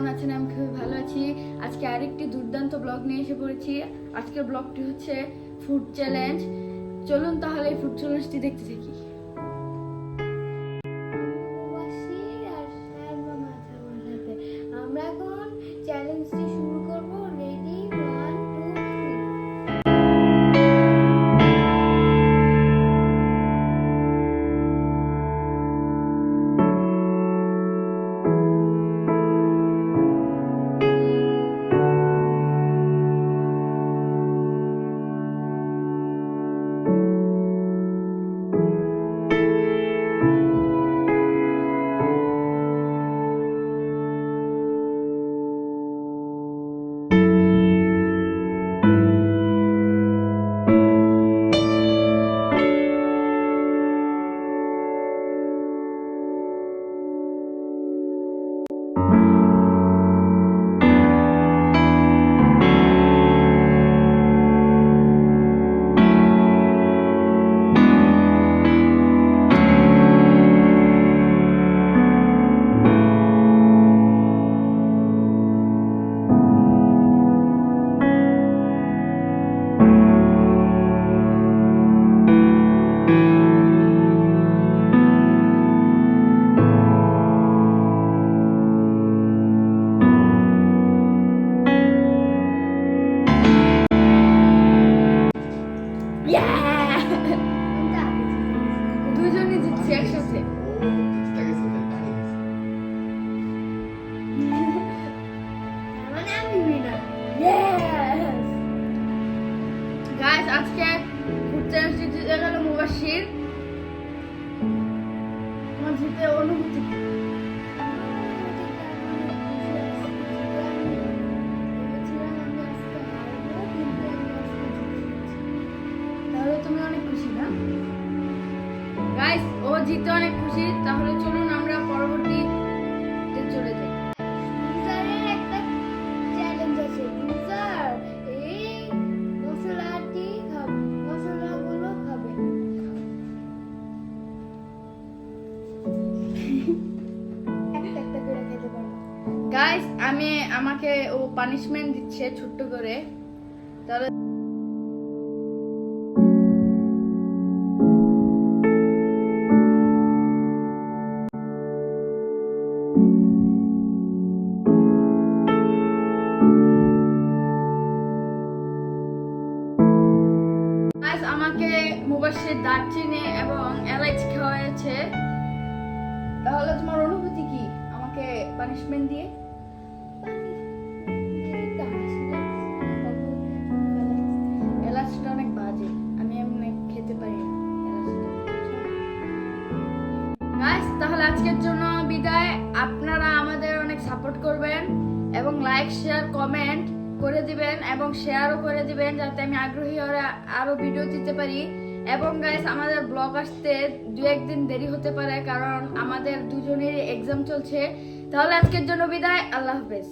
কেমন আছেন? আমি খুবই ভালো আছি। আজকে আরেকটি দুর্দান্ত ব্লগ নিয়ে এসে পড়েছি। আজকের ব্লগটি হচ্ছে ফুড চ্যালেঞ্জ। চলুন তাহলে এই ফুড চ্যালেঞ্জটি দেখতে থাকি। আমরা এখন চ্যালেঞ্জটি শুরু করব। রেডি, 1 2 দুজনই জিতছি একসাথে। মানে আমি উইনার। গাইস, আজকে ফুড চ্যালেঞ্জটি জিতে গেল মুবাশশির। আমার জিতে অনুভূতি কি? তাহলে তুমি অনেক খুশি না? গাইস, ও জিতে অনেক খুশি। তাহলে চলুন আমরা পরবর্তীতে চলে যাই। লুজারের একটা চ্যালেঞ্জ আছে। লুজার এই মশলাটি খাবে, মশলাগুলো খাবে। একটা একটা করে খেতে পারবে। গাইস, আমাকে ও পানিশমেন্ট দিচ্ছে ছোট্ট করে। তাহলে গাইস, আমাকে মুবাশশির দারচিনি এবং এলাচ খাওয়াচ্ছে। তাহলে তোমার অনুভূতি কি আমাকে পানিশমেন্ট দিয়ে? এলাচটা অনেক বাজে, আমি এমনি খেতে পারি না এলাচটা। গাইস, তাহলে আজকের জন্য বিদায়। আপনারা আমাদের অনেক সাপোর্ট করবেন এবং লাইক শেয়ার কমেন্ট করে দিবেন এবং শেয়ারও করে দিবেন, যাতে আমি আগ্রহী হয়ে আরো ভিডিও দিতে পারি। এবং গাইস, আমাদের ব্লগ আসতে 2-1 দিন দেরি হতে পারে, কারণ আমাদের দুজনেরই এক্সাম চলছে। তাহলে আজকের জন্য বিদায়, আল্লাহ হাফেজ।